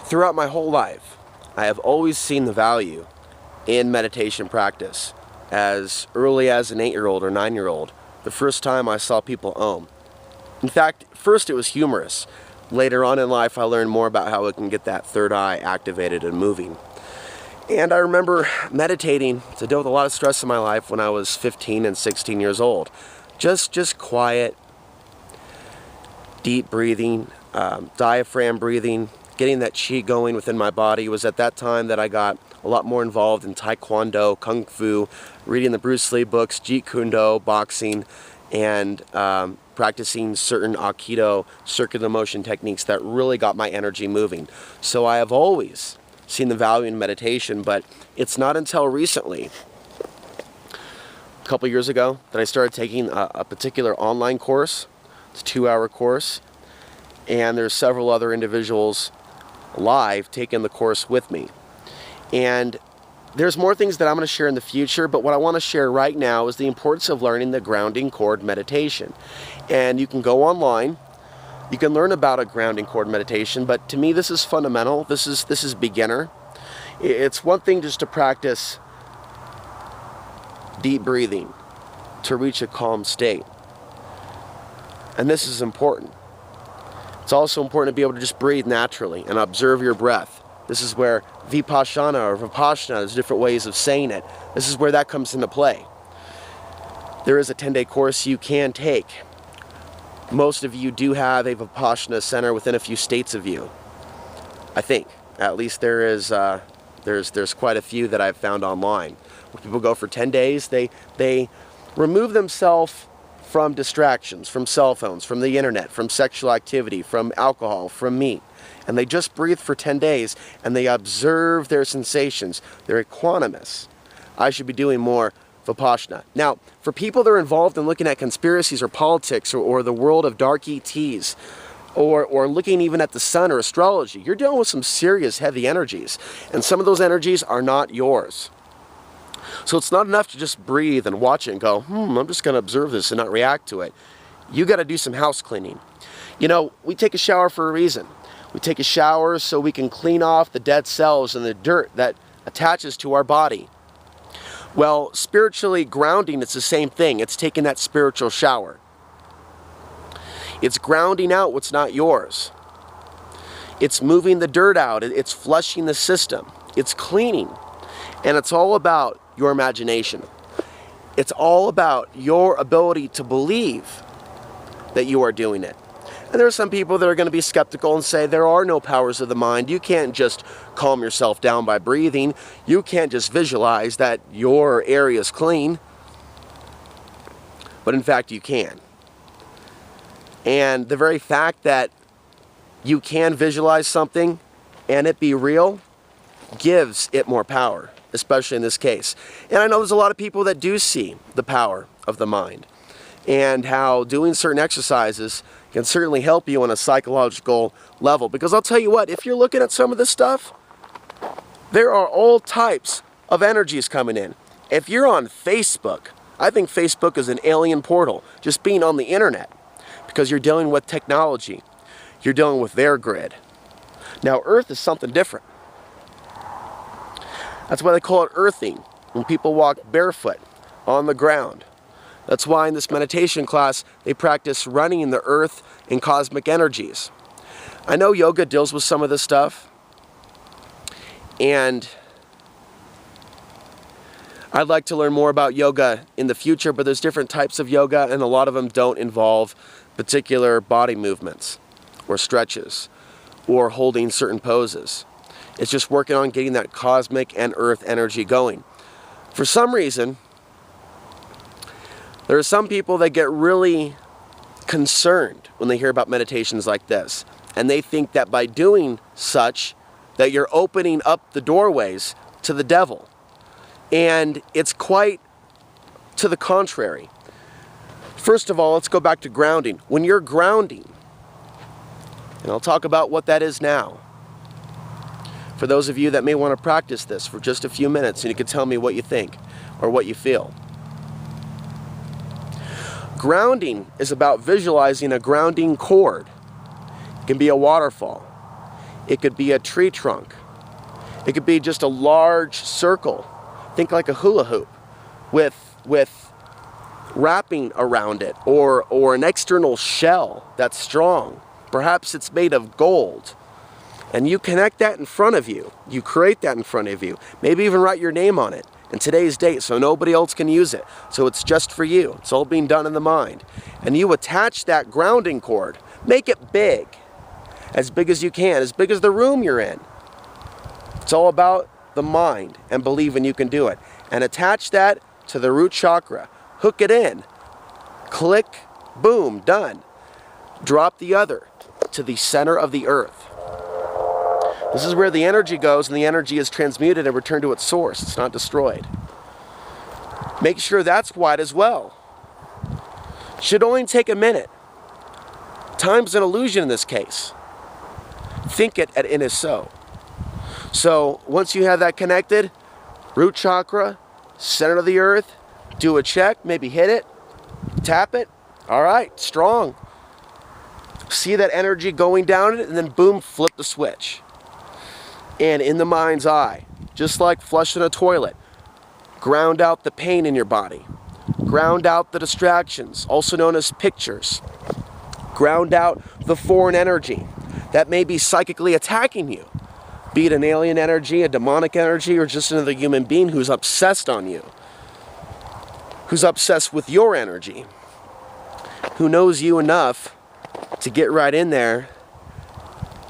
Throughout my whole life, I have always seen the value in meditation practice. As early as an 8-year-old or 9-year-old, the first time I saw people Om. In fact, first it was humorous. Later on in life, I learned more about how it can get that third eye activated and moving. And I remember meditating to deal with a lot of stress in my life when I was 15 and 16 years old. Just quiet, deep breathing, diaphragm breathing, getting that chi going within my body. It was at that time that I got a lot more involved in Taekwondo, Kung Fu, reading the Bruce Lee books, Jeet Kune Do, boxing, and practicing certain Aikido circular motion techniques that really got my energy moving. So I have always seen the value in meditation, but it's not until recently, a couple years ago, that I started taking a particular online course. It's a 2-hour course, and there's several other individuals live taking the course with me. And there's more things that I'm going to share in the future, but what I want to share right now is the importance of learning the grounding cord meditation. And you can go online, you can learn about a grounding cord meditation, but to me this is fundamental. This is beginner. It's one thing just to practice deep breathing to reach a calm state. And this is important. It's also important to be able to just breathe naturally and observe your breath. This is where vipassana or vipassana, there's different ways of saying it. This is where that comes into play. There is a 10-day course you can take. Most of you do have a vipassana center within a few states of you. I think. At least there is, there's quite a few that I've found online. Where people go for 10 days, they remove themselves from distractions, from cell phones, from the internet, from sexual activity, from alcohol, from meat. And they just breathe for 10 days and they observe their sensations. They're equanimous. I should be doing more vipassana. Now, for people that are involved in looking at conspiracies or politics or the world of dark ETs, or looking even at the sun or astrology, you're dealing with some serious heavy energies. And some of those energies are not yours. So it's not enough to just breathe and watch it and go, I'm just going to observe this and not react to it. You got to do some house cleaning. You know, we take a shower for a reason. We take a shower so we can clean off the dead cells and the dirt that attaches to our body. Well, spiritually grounding, it's the same thing. It's taking that spiritual shower. It's grounding out what's not yours. It's moving the dirt out. It's flushing the system. It's cleaning. And it's all about your imagination. It's all about your ability to believe that you are doing it. And there are some people that are going to be skeptical and say there are no powers of the mind. You can't just calm yourself down by breathing. You can't just visualize that your area is clean. But in fact, you can. And the very fact that you can visualize something and it be real gives it more power, especially in this case. And I know there's a lot of people that do see the power of the mind and how doing certain exercises can certainly help you on a psychological level. Because I'll tell you what, if you're looking at some of this stuff, there are all types of energies coming in. If you're on Facebook, I think Facebook is an alien portal, just being on the internet, because you're dealing with technology. You're dealing with their grid. Now, Earth is something different. That's why they call it earthing, when people walk barefoot on the ground. That's why in this meditation class, they practice running in the earth and cosmic energies. I know yoga deals with some of this stuff, and I'd like to learn more about yoga in the future, but there's different types of yoga, and a lot of them don't involve particular body movements or stretches or holding certain poses. It's just working on getting that cosmic and earth energy going. For some reason, there are some people that get really concerned when they hear about meditations like this. And they think that by doing such, that you're opening up the doorways to the devil. And it's quite to the contrary. First of all, let's go back to grounding. When you're grounding, and I'll talk about what that is now, for those of you that may want to practice this for just a few minutes, and you can tell me what you think or what you feel. Grounding is about visualizing a grounding cord. It can be a waterfall. It could be a tree trunk. It could be just a large circle. Think like a hula hoop with wrapping around it, or an external shell that's strong. Perhaps it's made of gold. And you connect that in front of you. You create that in front of you. Maybe even write your name on it and today's date so nobody else can use it. So it's just for you. It's all being done in the mind. And you attach that grounding cord. Make it big. As big as you can. As big as the room you're in. It's all about the mind and believing you can do it. And attach that to the root chakra. Hook it in. Click. Boom. Done. Drop the other to the center of the earth. This is where the energy goes, and the energy is transmuted and returned to its source. It's not destroyed. Make sure that's wide as well. Should only take a minute. Time's an illusion in this case. Think it, and it is so. So once you have that connected, root chakra, center of the earth, do a check, maybe hit it, tap it. All right, strong. See that energy going down it, and then boom, flip the switch. And in the mind's eye, just like flushing a toilet, ground out the pain in your body. Ground out the distractions, also known as pictures. Ground out the foreign energy that may be psychically attacking you. Be it an alien energy, a demonic energy, or just another human being who's obsessed on you. Who's obsessed with your energy. Who knows you enough to get right in there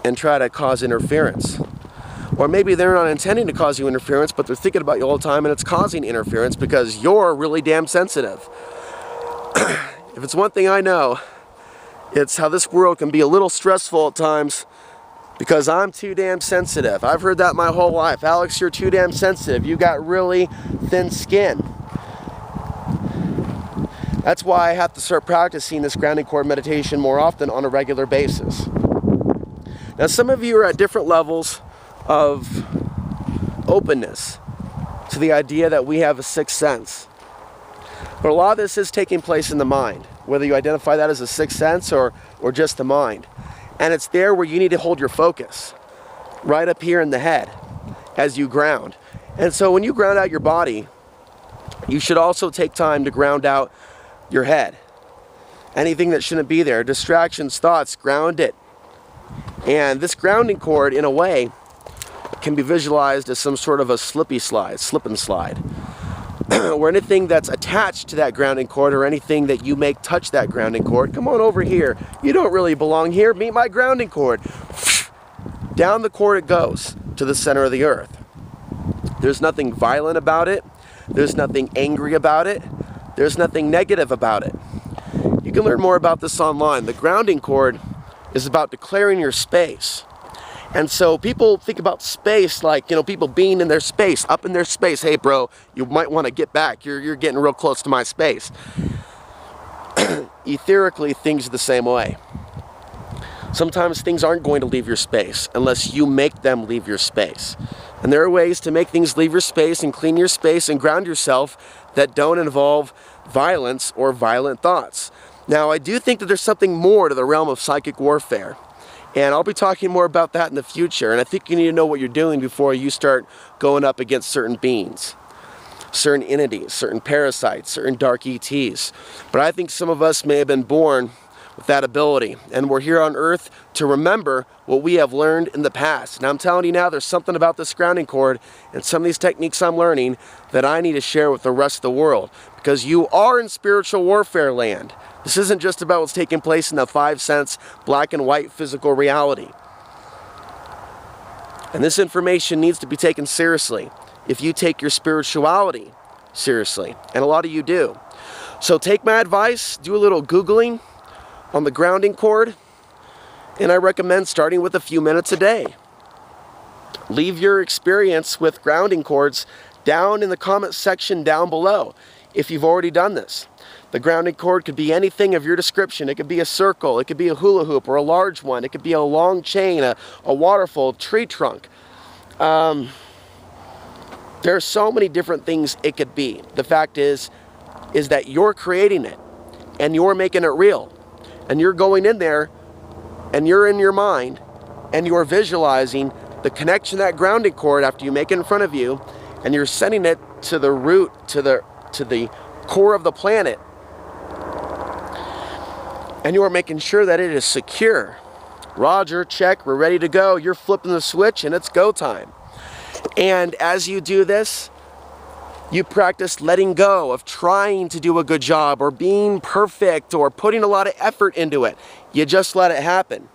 and try to cause interference. Or maybe they're not intending to cause you interference, but they're thinking about you all the time and it's causing interference because you're really damn sensitive. If it's one thing I know, it's how this world can be a little stressful at times because I'm too damn sensitive. I've heard that my whole life. Alex, you're too damn sensitive. You got really thin skin. That's why I have to start practicing this grounding cord meditation more often on a regular basis. Now, some of you are at different levels of openness to the idea that we have a sixth sense. But a lot of this is taking place in the mind, whether you identify that as a sixth sense or just the mind. And it's there where you need to hold your focus, right up here in the head as you ground. And so when you ground out your body, you should also take time to ground out your head. Anything that shouldn't be there, distractions, thoughts, ground it. And this grounding cord, in a way, can be visualized as some sort of a slip and slide. Or anything that's attached to that grounding cord or anything that you make touch that grounding cord, come on over here. You don't really belong here. Meet my grounding cord. Down the cord it goes to the center of the earth. There's nothing violent about it. There's nothing angry about it. There's nothing negative about it. You can learn more about this online. The grounding cord is about declaring your space. And so people think about space like, people being in their space, up in their space. Hey, bro, you might want to get back. You're getting real close to my space. Etherically, things are the same way. Sometimes things aren't going to leave your space unless you make them leave your space. And there are ways to make things leave your space and clean your space and ground yourself that don't involve violence or violent thoughts. Now, I do think that there's something more to the realm of psychic warfare. And I'll be talking more about that in the future. And I think you need to know what you're doing before you start going up against certain beings, certain entities, certain parasites, certain dark ETs. But I think some of us may have been born with that ability. And we're here on Earth to remember what we have learned in the past. And I'm telling you now, there's something about this grounding cord and some of these techniques I'm learning that I need to share with the rest of the world. Because you are in spiritual warfare land. This isn't just about what's taking place in the 5 sense, black and white physical reality. And this information needs to be taken seriously if you take your spirituality seriously. And a lot of you do. So take my advice, do a little Googling on the grounding cord. And I recommend starting with a few minutes a day. Leave your experience with grounding cords down in the comment section down below if you've already done this. The grounding cord could be anything of your description. It could be a circle, it could be a hula hoop or a large one. It could be a long chain, a waterfall, tree trunk. There are so many different things it could be. The fact is that you're creating it and you're making it real. And you're going in there and you're in your mind and you're visualizing the connection to that grounding cord after you make it in front of you, and you're sending it to the root, to the core of the planet, and you are making sure that it is secure. Roger, check, we're ready to go. You're flipping the switch and it's go time. And as you do this, you practice letting go of trying to do a good job or being perfect or putting a lot of effort into it. You just let it happen.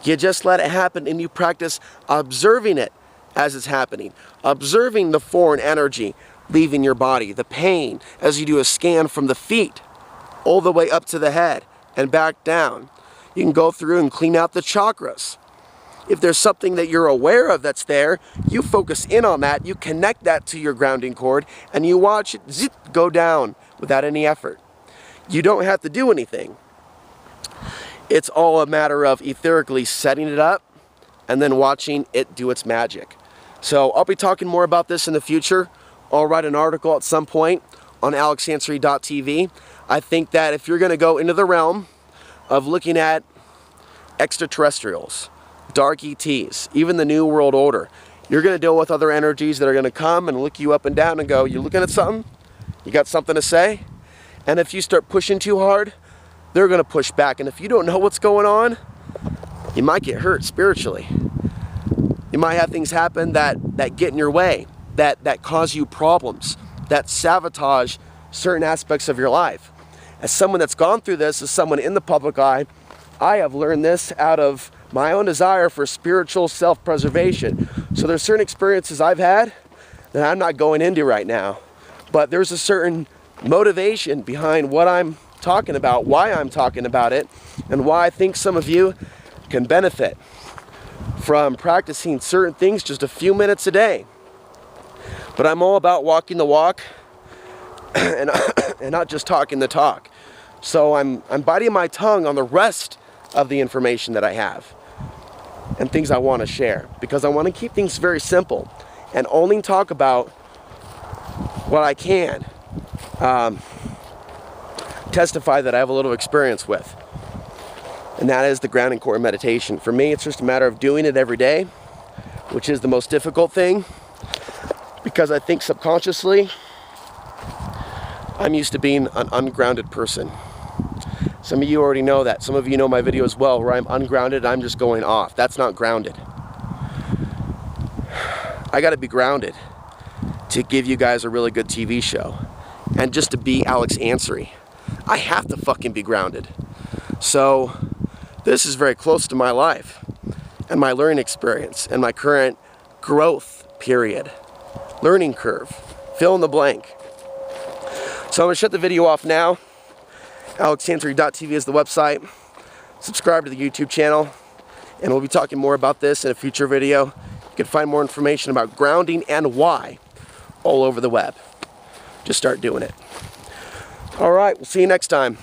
You just let it happen, and you practice observing it as it's happening. Observing the foreign energy leaving your body, the pain, as you do a scan from the feet all the way up to the head and back down. You can go through and clean out the chakras. If there's something that you're aware of that's there, you focus in on that, you connect that to your grounding cord, and you watch it zip, go down without any effort. You don't have to do anything. It's all a matter of etherically setting it up and then watching it do its magic. So I'll be talking more about this in the future. I'll write an article at some point on alexansary.tv. I think that if you're going to go into the realm of looking at extraterrestrials, dark ETs, even the New World Order, you're going to deal with other energies that are going to come and look you up and down and go, you looking at something? You got something to say? And if you start pushing too hard, they're going to push back. And if you don't know what's going on, you might get hurt spiritually. You might have things happen that get in your way, that cause you problems, that sabotage certain aspects of your life. As someone that's gone through this, as someone in the public eye, I have learned this out of my own desire for spiritual self-preservation. So there's certain experiences I've had that I'm not going into right now, but there's a certain motivation behind what I'm talking about, why I'm talking about it, and why I think some of you can benefit from practicing certain things just a few minutes a day. But I'm all about walking the walk and not just talking the talk. So I'm biting my tongue on the rest of the information that I have and things I want to share, because I want to keep things very simple and only talk about what I can testify that I have a little experience with. And that is the grounding cord meditation. For me, it's just a matter of doing it every day, which is the most difficult thing, because I think subconsciously I'm used to being an ungrounded person. Some of you already know that. Some of you know my video as well, where I'm ungrounded, I'm just going off. That's not grounded. I gotta be grounded to give you guys a really good TV show. And just to be Alex Ansary, I have to fucking be grounded. So this is very close to my life and my learning experience and my current growth period. Learning curve. Fill in the blank. So I'm going to shut the video off now. alexansary.tv is the website. Subscribe to the YouTube channel, and we'll be talking more about this in a future video. You can find more information about grounding and why all over the web. Just start doing it. All right, we'll see you next time.